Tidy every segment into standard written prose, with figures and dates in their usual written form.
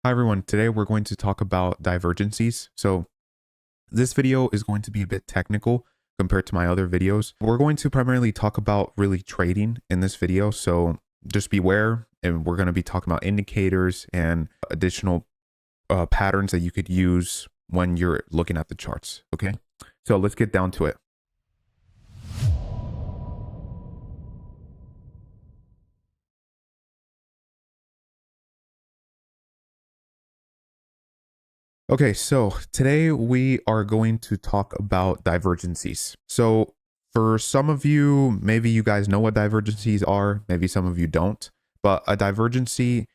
Hi everyone, today we're going to talk about divergencies. So this video is going to be a bit technical compared to my other videos. We're going to primarily talk about really trading in this video, so just beware, and we're going to be talking about indicators and additional patterns that you could use when you're looking at the charts, okay? So let's get down to it. Okay, so today we are going to talk about divergencies. So for some of you, maybe you guys know what divergencies are, maybe some of you don't, but a divergency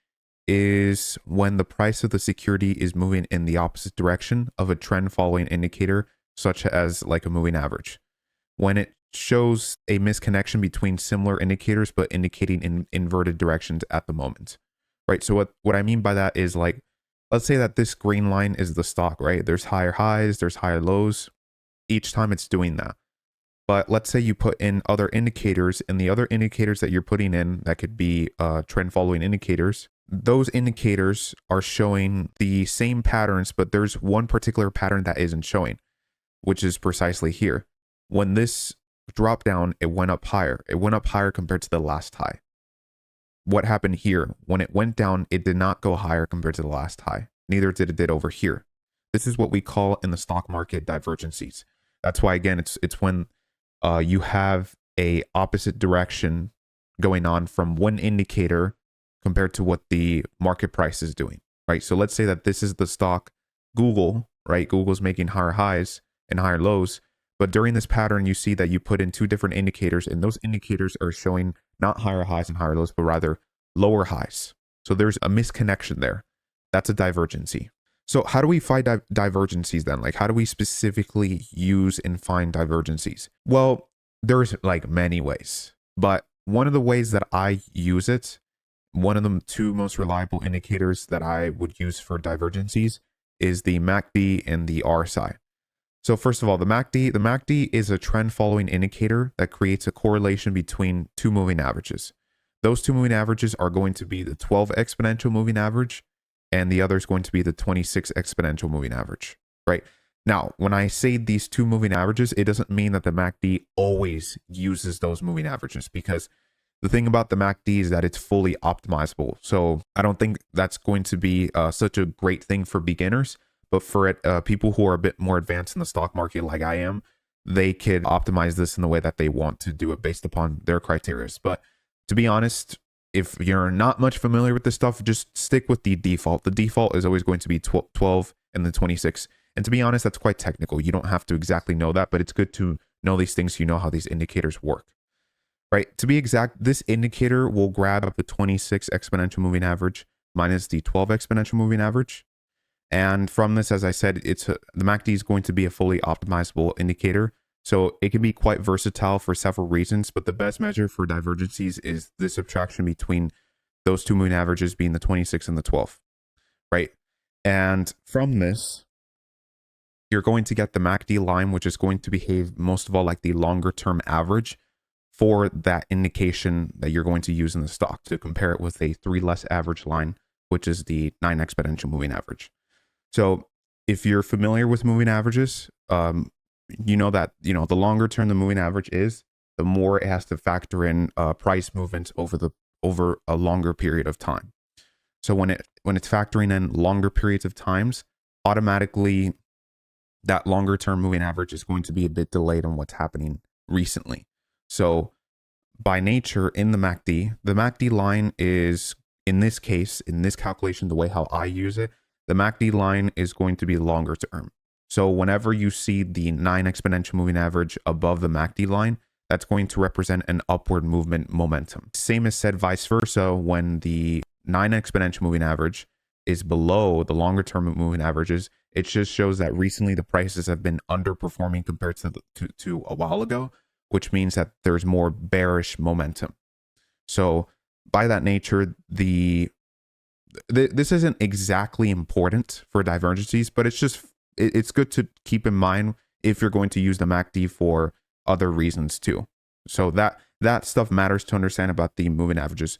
is when the price of the security is moving in the opposite direction of a trend following indicator, such as like a moving average. When it shows a misconnection between similar indicators, but indicating in inverted directions at the moment, right? So what I mean by that is like, let's say that this green line is the stock, right? There's higher highs, there's higher lows. Each time it's doing that. But let's say you put in other indicators, and the other indicators that you're putting in that could be trend following indicators. Those indicators are showing the same patterns, but there's one particular pattern that isn't showing, which is precisely here. When this dropped down, it went up higher. It went up higher compared to the last high. What happened here? When it went down, it did not go higher compared to the last high. Neither did it over here. This is what we call in the stock market divergencies. That's why, again, it's when you have a opposite direction going on from one indicator compared to what the market price is doing, right? So let's say that this is the stock Google, right? Google's making higher highs and higher lows. But during this pattern, you see that you put in two different indicators, and those indicators are showing not higher highs and higher lows, but rather lower highs. So there's a misconnection there. That's a divergency. So how do we find divergencies then? Like, how do we specifically use and find divergencies? Well, there's like many ways, but one of the ways that I use it, one of the two most reliable indicators that I would use for divergencies is the MACD and the RSI. So first of all, the MACD is a trend following indicator that creates a correlation between two moving averages. Those two moving averages are going to be the 12 exponential moving average, and the other is going to be the 26 exponential moving average, right? Now, when I say these two moving averages, it doesn't mean that the MACD always uses those moving averages, because the thing about the MACD is that it's fully optimizable. So I don't think that's going to be such a great thing for beginners. But for people who are a bit more advanced in the stock market like I am, they could optimize this in the way that they want to do it based upon their criteria. But to be honest, if you're not much familiar with this stuff, just stick with the default. The default is always going to be 12 and the 26. And to be honest, that's quite technical. You don't have to exactly know that, but it's good to know these things so you know how these indicators work. Right? To be exact, this indicator will grab up the 26 exponential moving average minus the 12 exponential moving average. And from this, as I said, the MACD is going to be a fully optimizable indicator. So it can be quite versatile for several reasons, but the best measure for divergencies is the subtraction between those two moving averages being the 26 and the 12, right? And from this, you're going to get the MACD line, which is going to behave most of all like the longer term average for that indication that you're going to use in the stock, to compare it with a 3 less average line, which is the 9 exponential moving average. So if you're familiar with moving averages, you know that, the longer term the moving average is, the more it has to factor in price movements over a longer period of time. So when it's factoring in longer periods of times, automatically that longer term moving average is going to be a bit delayed on what's happening recently. So by nature, in the MACD line is, in this case, in this calculation, the way how I use it, the MACD line is going to be longer term. So whenever you see the 9 exponential moving average above the MACD line, that's going to represent an upward movement momentum. Same as said vice versa, when the 9 exponential moving average is below the longer term moving averages, it just shows that recently the prices have been underperforming compared to a while ago, which means that there's more bearish momentum. So by that nature, this isn't exactly important for divergencies, but it's good to keep in mind if you're going to use the MACD for other reasons too. So that stuff matters to understand about the moving averages.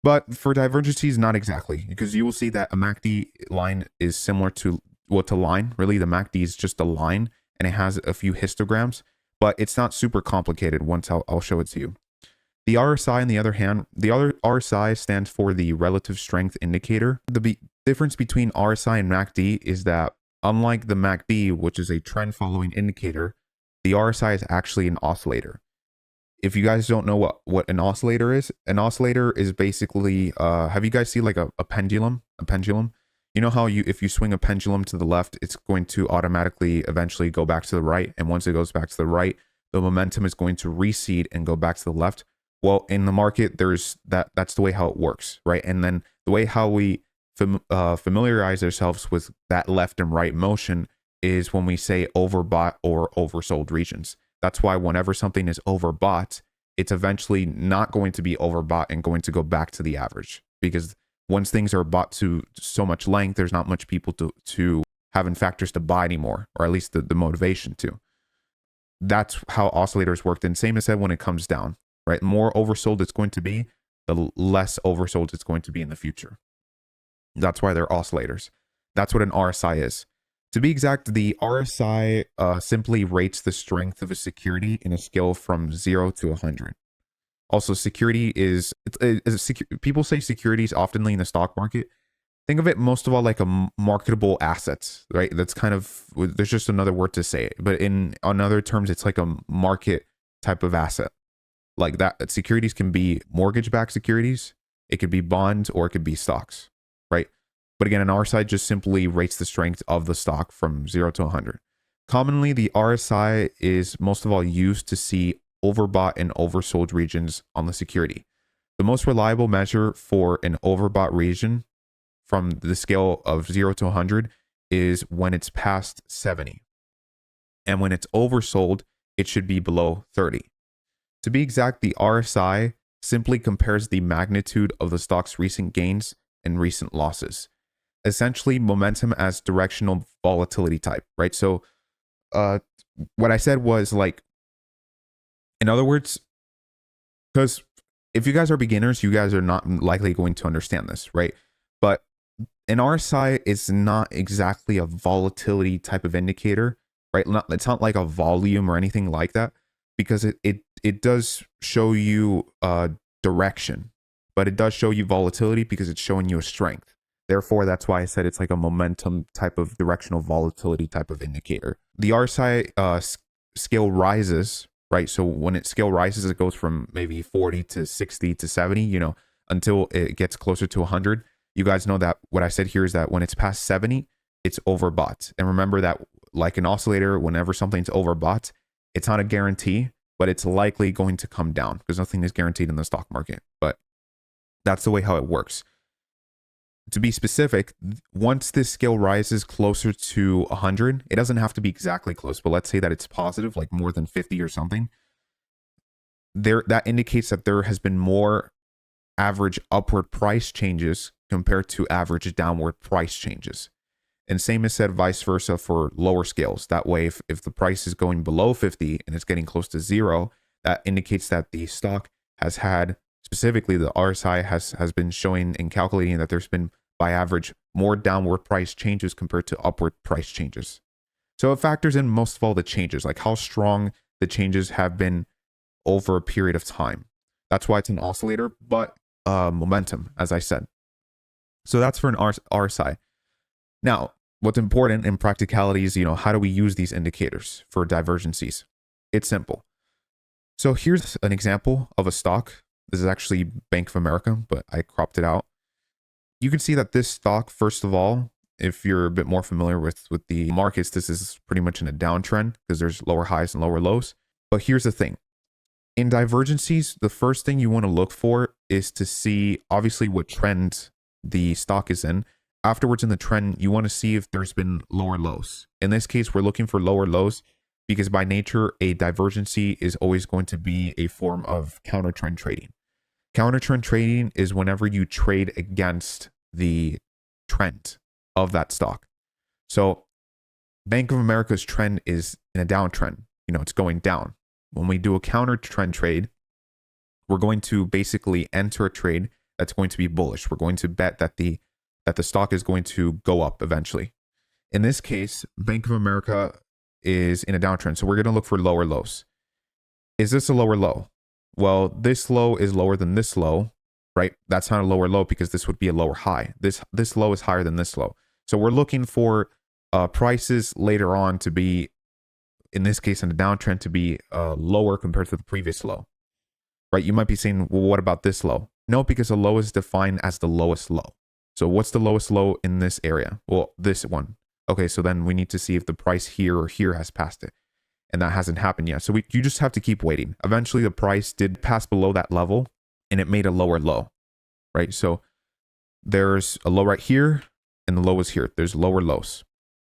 But for divergencies, not exactly, because you will see that a MACD line is similar to what to line. Really, the MACD is just a line and it has a few histograms, but it's not super complicated once I'll show it to you. The RSI, on the other hand, the other RSI stands for the relative strength indicator. The difference between RSI and MACD is that unlike the MACD, which is a trend following indicator, the RSI is actually an oscillator. If you guys don't know what an oscillator is basically, have you guys seen like a pendulum? A pendulum? You know how if you swing a pendulum to the left, it's going to automatically eventually go back to the right. And once it goes back to the right, the momentum is going to recede and go back to the left. Well, in the market, that's the way how it works, right? And then the way how we familiarize ourselves with that left and right motion is when we say overbought or oversold regions. That's why whenever something is overbought, it's eventually not going to be overbought and going to go back to the average, because once things are bought to so much length, there's not much people to having factors to buy anymore, or at least the motivation to. That's how oscillators work. And same as said when it comes down, right? The more oversold it's going to be, the less oversold it's going to be in the future. That's why they're oscillators. That's what an RSI is. To be exact, the RSI simply rates the strength of a security in a scale from 0 to 100. Also, security people say securities oftenly in the stock market. Think of it most of all like a marketable assets, right? That's kind of, there's just another word to say it. But on other terms, it's like a market type of asset. Like that, securities can be mortgage-backed securities. It could be bonds, or it could be stocks, right? But again, an RSI just simply rates the strength of the stock from 0 to 100. Commonly, the RSI is most of all used to see overbought and oversold regions on the security. The most reliable measure for an overbought region from the scale of 0 to 100 is when it's past 70. And when it's oversold, it should be below 30. To be exact, the RSI simply compares the magnitude of the stock's recent gains and recent losses. Essentially, momentum as directional volatility type, right? So what I said was like, in other words, because if you guys are beginners, you guys are not likely going to understand this, right? But an RSI is not exactly a volatility type of indicator, right? It's not like a volume or anything like that, because it does show you direction, but it does show you volatility because it's showing you a strength. Therefore, that's why I said it's like a momentum type of directional volatility type of indicator. The RSI scale rises, right? So when scale rises, it goes from maybe 40 to 60 to 70, until it gets closer to 100. You guys know that what I said here is that when it's past 70, it's overbought. And remember that like an oscillator, whenever something's overbought, it's not a guarantee, but it's likely going to come down, because nothing is guaranteed in the stock market. But that's the way how it works. To be specific, once this scale rises closer to 100, it doesn't have to be exactly close, but let's say that it's positive, like more than 50 or something. That indicates that there has been more average upward price changes compared to average downward price changes. And same is said vice versa for lower scales. That way, if the price is going below 50 and it's getting close to 0, that indicates that the stock has had, specifically the RSI has been showing and calculating that there's been, by average, more downward price changes compared to upward price changes. So it factors in most of all the changes, like how strong the changes have been over a period of time. That's why it's an oscillator, but momentum, as I said. So that's for an RSI. Now, what's important in practicality is, how do we use these indicators for divergencies? It's simple. So here's an example of a stock. This is actually Bank of America, but I cropped it out. You can see that this stock, first of all, if you're a bit more familiar with the markets, this is pretty much in a downtrend because there's lower highs and lower lows. But here's the thing. In divergencies, the first thing you want to look for is to see, obviously, what trend the stock is in. Afterwards, in the trend, you want to see if there's been lower lows. In this case, we're looking for lower lows because by nature, a divergency is always going to be a form of countertrend trading. Countertrend trading is whenever you trade against the trend of that stock. So Bank of America's trend is in a downtrend. It's going down. When we do a countertrend trade, we're going to basically enter a trade that's going to be bullish. We're going to bet that the stock is going to go up eventually. In this case, Bank of America is in a downtrend. So we're going to look for lower lows. Is this a lower low? Well, this low is lower than this low, right? That's not a lower low because this would be a lower high. This low is higher than this low. So we're looking for prices later on to be, in this case, in a downtrend, to be lower compared to the previous low, right? You might be saying, well, what about this low? No, because a low is defined as the lowest low. So what's the lowest low in this area? Well, this one. Okay, so then we need to see if the price here or here has passed it. And that hasn't happened yet. So you just have to keep waiting. Eventually, the price did pass below that level and it made a lower low, right? So there's a low right here and the low is here. There's lower lows.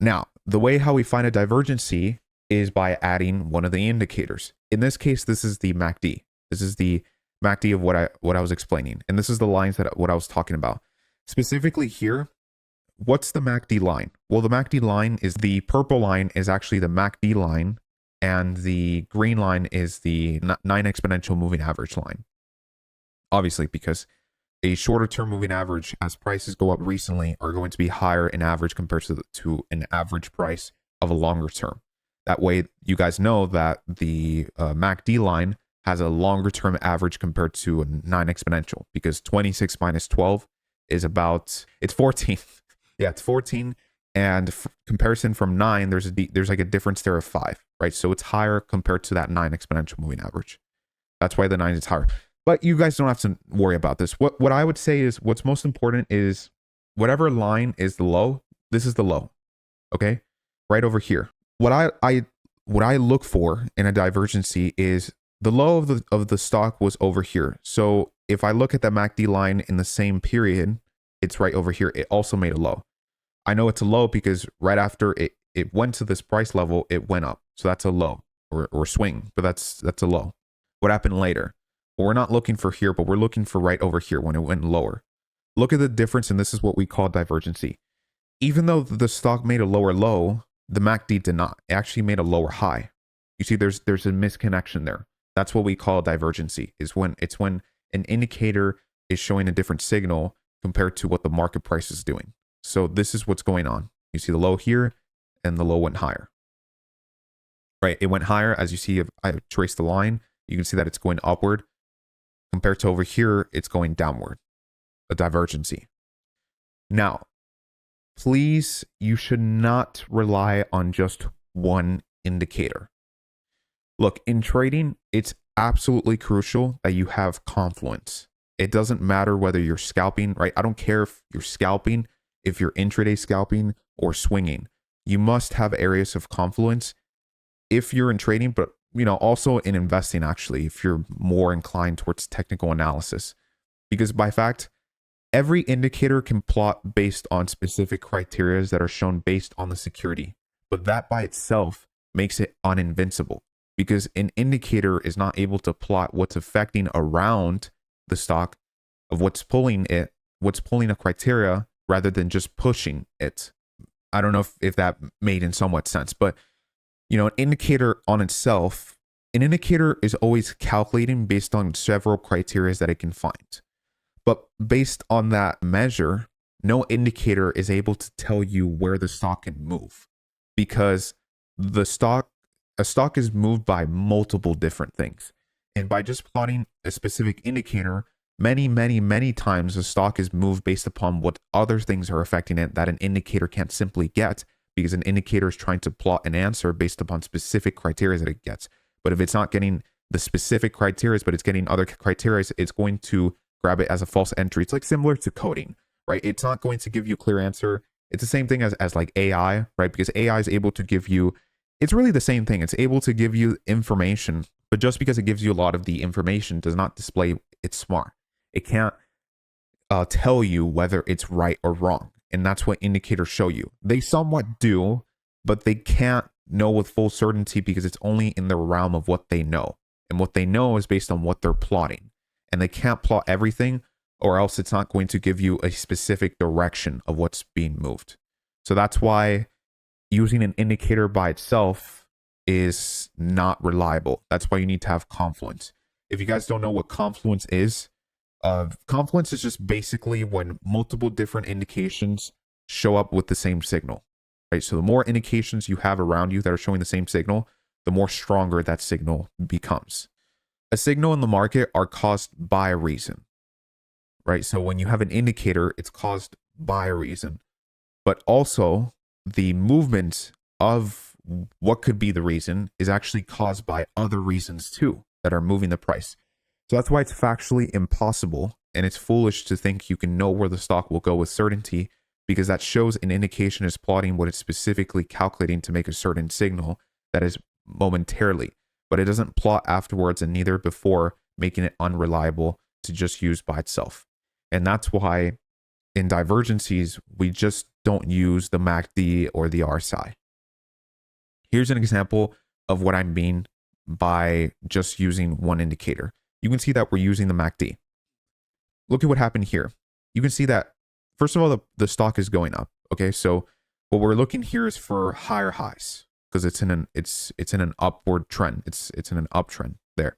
Now, the way how we find a divergency is by adding one of the indicators. In this case, this is the MACD. This is the MACD of what I was explaining. And this is the lines that what I was talking about. Specifically here, what's the MACD line? Well, the MACD line is the purple line is actually the MACD line, and the green line is the 9 exponential moving average line. Obviously, because a shorter term moving average, as prices go up recently, are going to be higher in average compared to an average price of a longer term. That way, you guys know that the MACD line has a longer term average compared to a 9 exponential, because 26 minus 12 is about, it's 14. Yeah, it's 14. And comparison from 9, there's like a difference there of 5, right? So it's higher compared to that 9 exponential moving average. That's why the 9 is higher. But you guys don't have to worry about this. What I would say is what's most important is whatever line is the low, this is the low. Okay? Right over here. What I look for in a divergency is the low of the stock was over here. So if I look at the MACD line in the same period, it's right over here. It also made a low. I know it's a low because right after it went to this price level, it went up. So that's a low or swing, but that's a low. What happened later? Well, we're not looking for here, but we're looking for right over here when it went lower. Look at the difference, and this is what we call divergency. Even though the stock made a lower low, the MACD did not. It actually made a lower high. You see, there's a misconnection there. That's what we call divergency, is when an indicator is showing a different signal compared to what the market price is doing. So this is what's going on. You see the low here and the low went higher. Right, it went higher. As you see, if I trace the line, you can see that it's going upward. Compared to over here, it's going downward. A divergency. Now, please, you should not rely on just one indicator. Look, in trading, it's absolutely crucial that you have confluence. It doesn't matter whether you're scalping, right? I don't care if you're scalping, if you're intraday scalping or swinging. You must have areas of confluence if you're in trading, but also in investing, actually, if you're more inclined towards technical analysis. Because by fact, every indicator can plot based on specific criteria that are shown based on the security. But that by itself makes it uninvincible, because an indicator is not able to plot what's affecting around the stock of what's pulling a criteria rather than just pushing it. I don't know if that made in somewhat sense, but an indicator on itself, an indicator is always calculating based on several criteria that it can find. But based on that measure, no indicator is able to tell you where the stock can move, because a stock is moved by multiple different things. And by just plotting a specific indicator, many times the stock is moved based upon what other things are affecting it that an indicator can't simply get, because an indicator is trying to plot an answer based upon specific criteria that it gets. But if it's not getting the specific criteria, but it's getting other criteria, it's going to grab it as a false entry. It's like similar to coding, right? It's not going to give you a clear answer. It's the same thing as like AI, right? Because AI is able to give you, it's really the same thing. It's able to give you information, but just because it gives you a lot of the information does not display it's smart. It can't tell you whether it's right or wrong. And that's what indicators show you. They somewhat do, but they can't know with full certainty because it's only in the realm of what they know. And what they know is based on what they're plotting. And they can't plot everything, or else it's not going to give you a specific direction of what's being moved. So that's why using an indicator by itself is not reliable. That's why you need to have confluence. If you guys don't know what confluence is, Confluence is just basically when multiple different indications show up with the same signal, right? So the more indications you have around you that are showing the same signal, the more stronger that signal becomes. A signal in the market are caused by a reason, right? So when you have an indicator, it's caused by a reason, but also the movement of what could be the reason is actually caused by other reasons too that are moving the price. So that's why it's factually impossible and it's foolish to think you can know where the stock will go with certainty, because that shows an indication is plotting what it's specifically calculating to make a certain signal that is momentarily, but it doesn't plot afterwards and neither before, making it unreliable to just use by itself. And that's why in divergencies, we just don't use the MACD or the RSI. Here's an example of what I mean by just using one indicator. You can see that we're using the MACD. Look at what happened here. You can see that, first of all, the stock is going up. Okay, so what we're looking here is for higher highs because it's in an upward trend. It's in an uptrend there.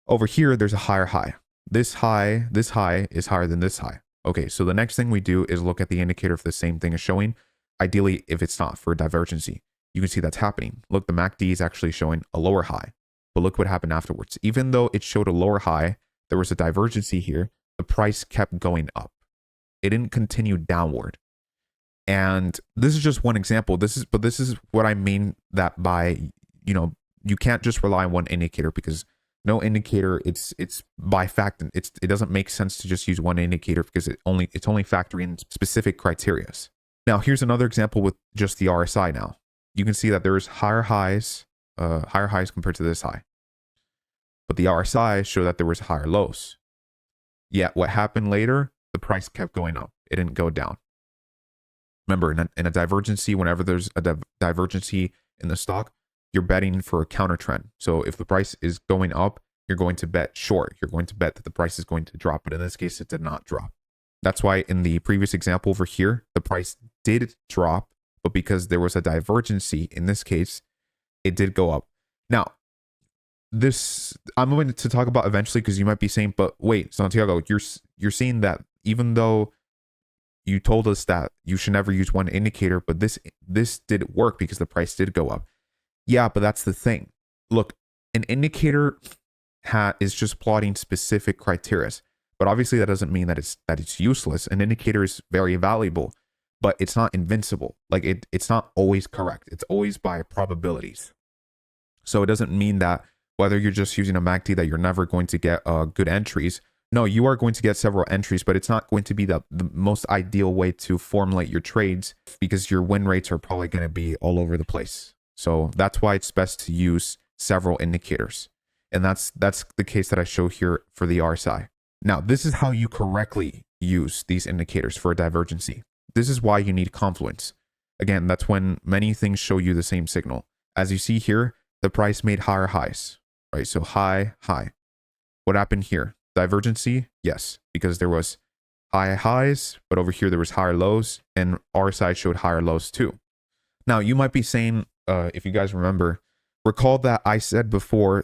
Over here, there's a higher high. This high is higher than this high. Okay, so the next thing we do is look at the indicator if the same thing is showing. Ideally, if it's not, for a divergency, you can see that's happening. Look, the MACD is actually showing a lower high. But look what happened afterwards. Even though it showed a lower high, there was a divergency here. The price kept going up. It didn't continue downward. And this is just one example. This is what I mean that by, you can't just rely on one indicator, because no indicator, it's by fact, it doesn't make sense to just use one indicator because it's only factoring in specific criterias. Now, here's another example with just the RSI now. You can see that there's higher highs compared to this high. But the RSI show that there was higher lows. Yet what happened later, the price kept going up. It didn't go down. Remember, in a divergency, whenever there's a divergency in the stock, you're betting for a counter trend. So if the price is going up, you're going to bet short. You're going to bet that the price is going to drop. But in this case, it did not drop. That's why in the previous example over here, the price did drop, but because there was a divergency in this case, it did go up. Now, this I'm going to talk about eventually, because you might be saying, but wait, Santiago, you're seeing that even though you told us that you should never use one indicator, but this did work because the price did go up. Yeah, but that's the thing. Look, an indicator is just plotting specific criteria, but obviously that doesn't mean that it's useless. An indicator is very valuable, but it's not invincible. Like it's not always correct. It's always by probabilities. So it doesn't mean that whether you're just using a MACD that you're never going to get good entries. No, you are going to get several entries, but it's not going to be the most ideal way to formulate your trades, because your win rates are probably going to be all over the place. So that's why it's best to use several indicators. And that's the case that I show here for the RSI. Now, this is how you correctly use these indicators for a divergency. This is why you need confluence. Again, that's when many things show you the same signal. As you see here, the price made higher highs, right? So high, high. What happened here? Divergency? Yes, because there was high highs, but over here there was higher lows, and RSI showed higher lows too. Now, you might be saying, if you guys recall that I said before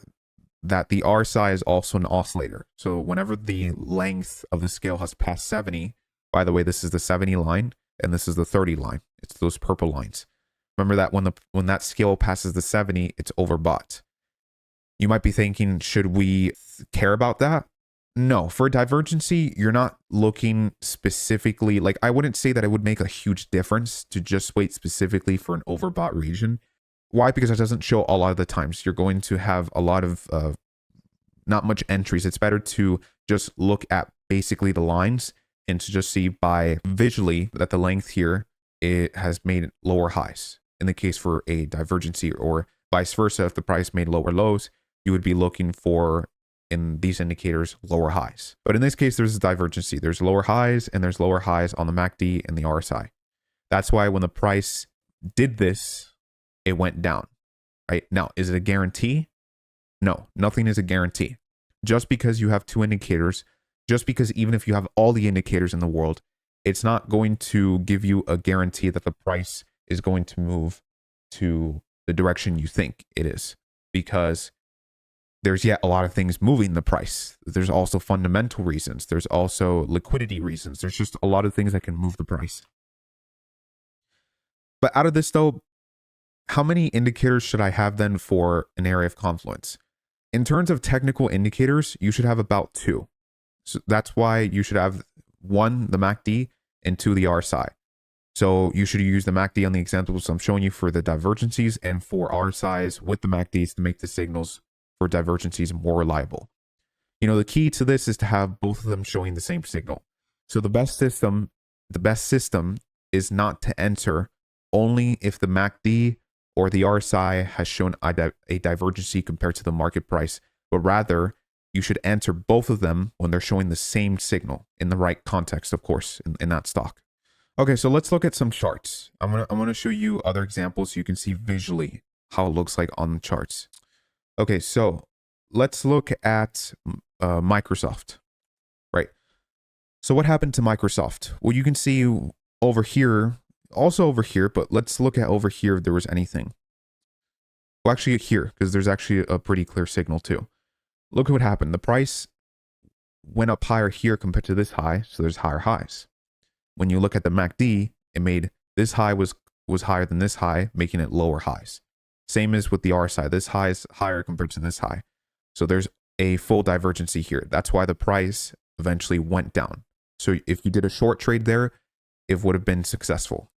that the RSI is also an oscillator. So whenever the length of the scale has passed 70, by the way, this is the 70 line, and this is the 30 line. It's those purple lines. Remember that when that scale passes the 70, it's overbought. You might be thinking, should we care about that? No, for a divergency, you're not looking specifically, like I wouldn't say that it would make a huge difference to just wait specifically for an overbought region. Why? Because it doesn't show a lot of the times. You're going to have a lot of not much entries. It's better to just look at basically the lines and to just see by visually that the length here, it has made lower highs in the case for a divergency, or vice versa. If the price made lower lows, you would be looking for, in these indicators, lower highs. But in this case, there's a divergency. There's lower highs and there's lower highs on the MACD and the RSI. That's why when the price did this, it went down, right? Now, is it a guarantee? No, nothing is a guarantee. Just because you have two indicators, just because even if you have all the indicators in the world, it's not going to give you a guarantee that the price is going to move to the direction you think it is. Because there's yet a lot of things moving the price. There's also fundamental reasons. There's also liquidity reasons. There's just a lot of things that can move the price. But out of this though, how many indicators should I have then for an area of confluence? In terms of technical indicators, you should have about 2. So that's why you should have 1, the MACD, and 2, the RSI. So you should use the MACD on the examples I'm showing you for the divergencies and for RSIs with the MACDs to make the signals for divergencies more reliable. You know, the key to this is to have both of them showing the same signal. So the best system is not to enter only if the MACD or the RSI has shown a divergency compared to the market price, but rather you should enter both of them when they're showing the same signal in the right context, of course, in that stock. Okay, so let's look at some charts. I'm gonna show you other examples so you can see visually how it looks like on the charts. Okay, so let's look at Microsoft, right? So what happened to Microsoft? Well, you can see over here, also over here, but let's look at over here if there was anything. Well, actually here, because there's actually a pretty clear signal too. Look at what happened. The price went up higher here compared to this high, so there's higher highs. When you look at the MACD, it made this high was higher than this high, making it lower highs. Same as with the RSI. This high is higher compared to this high. So there's a full divergency here. That's why the price eventually went down. So if you did a short trade there, it would have been successful.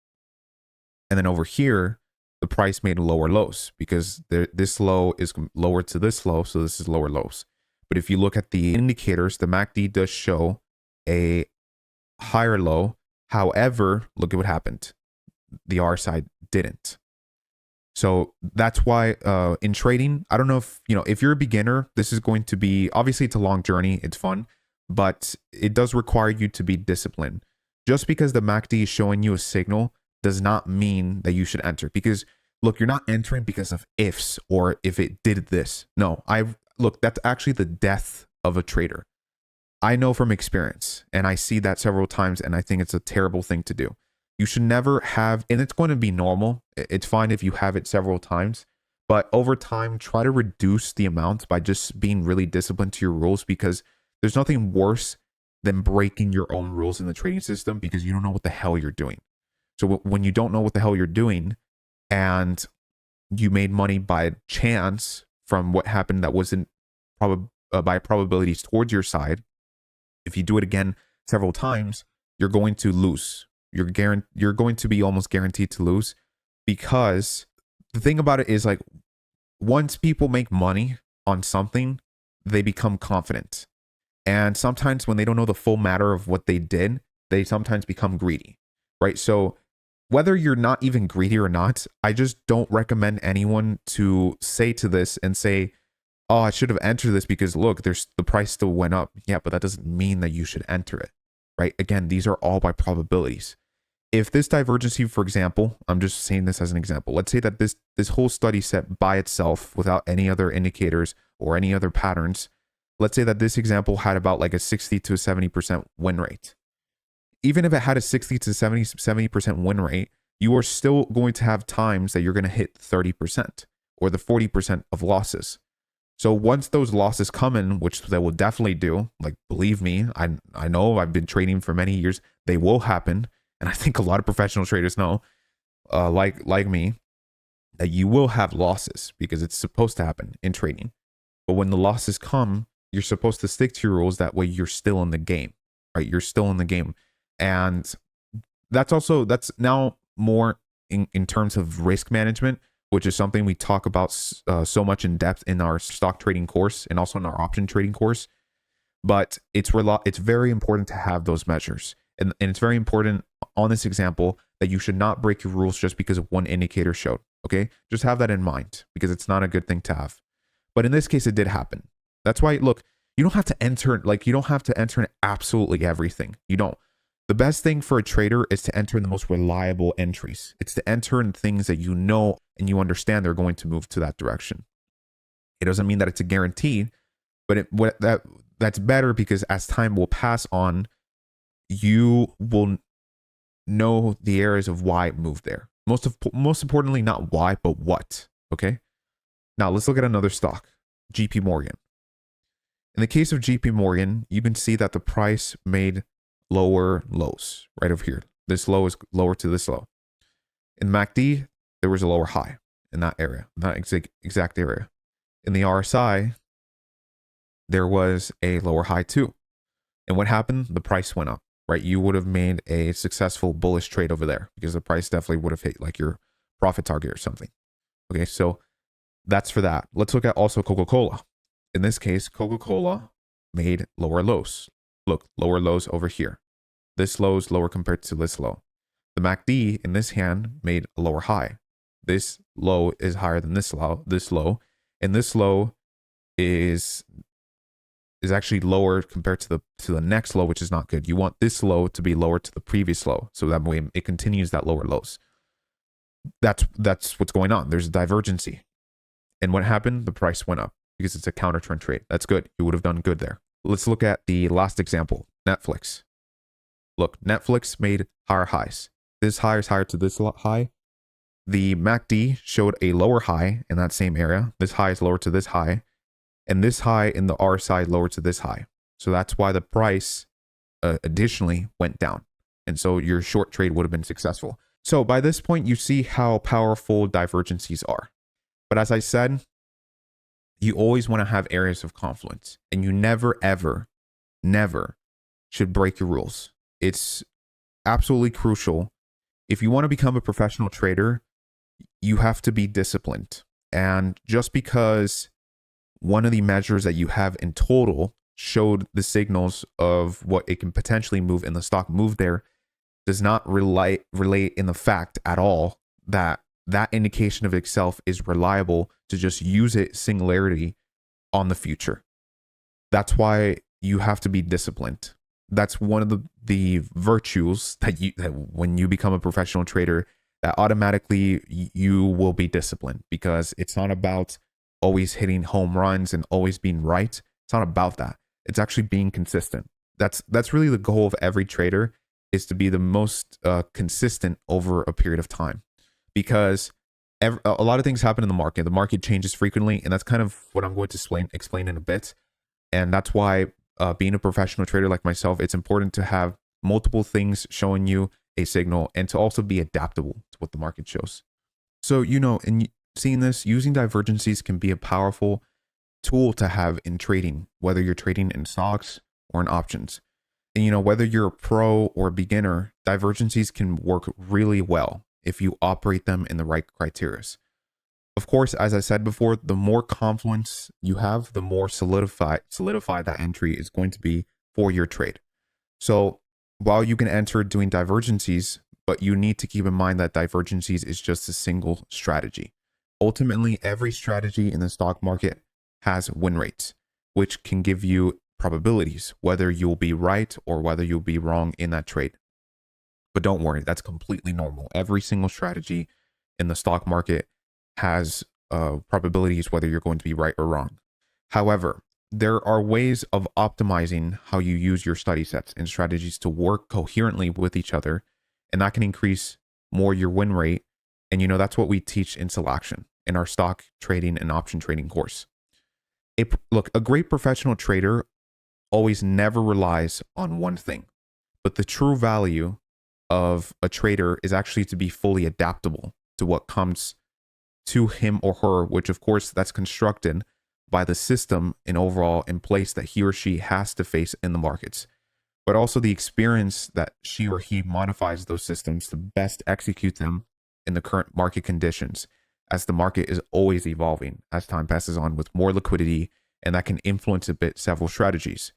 And then over here, the price made lower lows because this low is lower to this low. So this is lower lows. But if you look at the indicators, the MACD does show a higher low. However, look at what happened. The RSI didn't. So that's why in trading, I don't know if, if you're a beginner, this is going to be, obviously it's a long journey. It's fun, but it does require you to be disciplined. Just because the MACD is showing you a signal does not mean that you should enter, because look, you're not entering because of ifs or if it did this. No, look, that's actually the death of a trader. I know from experience, and I see that several times, and I think it's a terrible thing to do. You should never have, and it's going to be normal. It's fine if you have it several times, but over time, try to reduce the amount by just being really disciplined to your rules, because there's nothing worse than breaking your own rules in the trading system because you don't know what the hell you're doing. So when you don't know what the hell you're doing and you made money by chance from what happened that wasn't by probabilities towards your side, if you do it again several times, you're going to lose. You're going to be almost guaranteed to lose, because the thing about it is, like, once people make money on something, they become confident. And sometimes when they don't know the full matter of what they did, they sometimes become greedy, right? So whether you're not even greedy or not, I just don't recommend anyone to say to this and say, oh, I should have entered this because look, the price still went up. Yeah, but that doesn't mean that you should enter it, right? Again, these are all by probabilities. If this divergency, for example, I'm just saying this as an example. Let's say that this whole study set by itself without any other indicators or any other patterns, let's say that this example had about like a 60 to 70% win rate. Even if it had a 60 to 70% win rate, you are still going to have times that you're going to hit 30% or the 40% of losses. So once those losses come in, which they will definitely do, like, believe me, I know, I've been trading for many years, they will happen. And I think a lot of professional traders know, like me, that you will have losses because it's supposed to happen in trading. But when the losses come, you're supposed to stick to your rules. That way you're still in the game, right? You're still in the game. And that's now more in terms of risk management, which is something we talk about so much in depth in our stock trading course and also in our option trading course. But it's very important to have those measures. And it's very important on this example that you should not break your rules just because of one indicator showed. Okay, just have that in mind, because it's not a good thing to have. But in this case, it did happen. That's why, look, you don't have to enter in absolutely everything. You don't. The best thing for a trader is to enter in the most reliable entries. It's to enter in things that you know and you understand they're going to move to that direction. It doesn't mean that it's a guarantee, but that's better, because as time will pass on, you will know the areas of why it moved there. Most importantly, not why, but what. Okay. Now let's look at another stock. JP Morgan. In the case of JP Morgan, you can see that the price made lower lows right over here. This low is lower to this low. In MACD, there was a lower high in that area, that exact area. In the RSI, there was a lower high too. And what happened? The price went up, right? You would have made a successful bullish trade over there because the price definitely would have hit like your profit target or something. Okay, so that's for that. Let's look at also Coca-Cola. In this case, Coca-Cola made lower lows. Look, lower lows over here. This low is lower compared to this low. The MACD in this hand made a lower high. This low is higher than this low, and this low is actually lower compared to the next low, which is not good. You want this low to be lower to the previous low, so that way it continues that lower lows. That's what's going on. There's a divergency. And what happened? The price went up because it's a counter trend trade. That's good. You would have done good there. Let's look at the last example, Netflix. Look, Netflix made higher highs. This high is higher to this high. The MACD showed a lower high in that same area. This high is lower to this high. And this high in the RSI lower to this high. So that's why the price additionally went down. And so your short trade would have been successful. So by this point, you see how powerful divergencies are. But as I said, you always want to have areas of confluence, and you never, ever, never should break your rules. It's absolutely crucial. If you want to become a professional trader, you have to be disciplined. And just because one of the measures that you have in total showed the signals of what it can potentially move in the stock move there does not relate in the fact at all that that indication of itself is reliable to just use it singularity on the future. That's why you have to be disciplined. That's one of the virtues that when you become a professional trader, that automatically you will be disciplined, because it's not about always hitting home runs and always being right. It's not about that. It's actually being consistent. That's really the goal of every trader, is to be the most consistent over a period of time, because a lot of things happen in the market. The market changes frequently, and that's kind of what I'm going to explain in a bit. And that's why being a professional trader like myself, it's important to have multiple things showing you a signal and to also be adaptable to what the market shows. So, in seeing this, using divergencies can be a powerful tool to have in trading, whether you're trading in stocks or in options. And, whether you're a pro or a beginner, divergencies can work really well if you operate them in the right criteria. Of course, as I said before, the more confluence you have, the more solidified that entry is going to be for your trade. So while you can enter doing divergencies, but you need to keep in mind that divergencies is just a single strategy. Ultimately, every strategy in the stock market has win rates, which can give you probabilities, whether you'll be right or whether you'll be wrong in that trade. But don't worry, that's completely normal. Every single strategy in the stock market has probabilities whether you're going to be right or wrong. However, there are ways of optimizing how you use your study sets and strategies to work coherently with each other, and that can increase more your win rate. And that's what we teach in Selection in our stock trading and option trading course. A great professional trader always never relies on one thing, but the true value of a trader is actually to be fully adaptable to what comes to him or her, which of course that's constructed by the system and overall in place that he or she has to face in the markets, but also the experience that she or he modifies those systems to best execute them in the current market conditions, as the market is always evolving as time passes on with more liquidity, and that can influence a bit several strategies.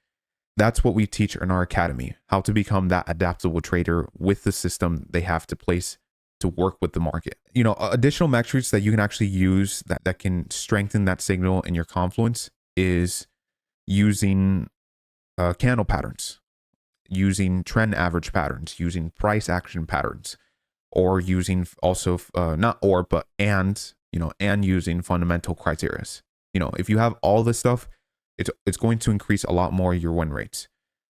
That's what we teach in our academy, how to become that adaptable trader with the system they have to place to work with the market. Additional metrics that you can actually use that can strengthen that signal in your confluence is using candle patterns, using trend average patterns, using price action patterns, or using also and using fundamental criteria. If you have all this stuff, it's going to increase a lot more your win rates.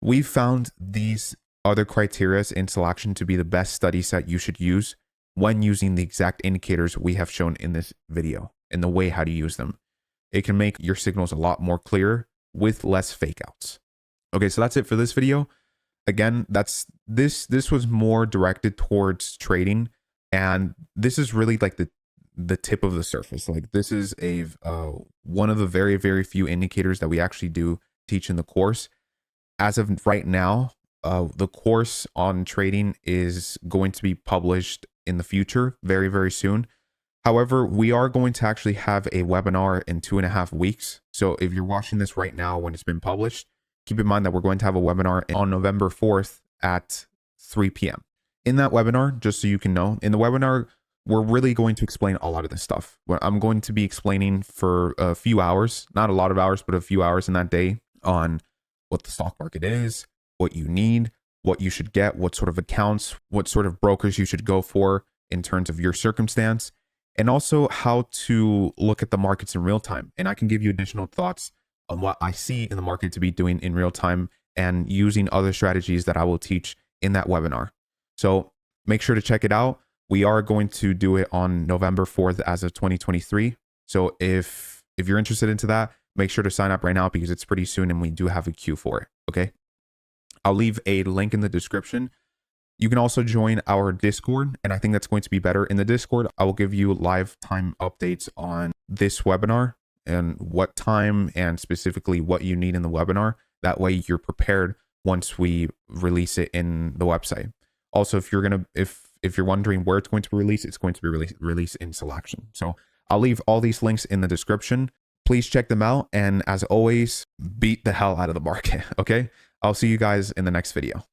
We've found these other criteria in Selection to be the best study set you should use when using the exact indicators we have shown in this video and the way how to use them. it can make your signals a lot more clear with less fake outs. Okay, so that's it for this video. Again, this was more directed towards trading, and this is really like the tip of the surface. Like this is a one of the very few indicators that we actually do teach in the course. As of right now, the course on trading is going to be published in the future, very soon. However, we are going to actually have a webinar in 2.5 weeks. So if you're watching this right now when it's been published, keep in mind that we're going to have a webinar on November 4th at 3 p.m. In that webinar, just so you can know, in the webinar, we're really going to explain a lot of this stuff. I'm going to be explaining for a few hours, not a lot of hours, but a few hours in that day on what the stock market is, what you need, what you should get, what sort of accounts, what sort of brokers you should go for in terms of your circumstance, and also how to look at the markets in real time. And I can give you additional thoughts on what I see in the market to be doing in real time and using other strategies that I will teach in that webinar. So make sure to check it out. We are going to do it on November 4th as of 2023. So if you're interested into that, make sure to sign up right now because it's pretty soon and we do have a queue for it. Okay. I'll leave a link in the description. You can also join our Discord, and I think that's going to be better. In the Discord, I will give you live time updates on this webinar and what time and specifically what you need in the webinar. That way you're prepared once we release it in the website. Also, if you're wondering where it's going to be released, it's going to be released in Selection. So I'll leave all these links in the description. Please check them out. And as always, beat the hell out of the market. Okay. I'll see you guys in the next video.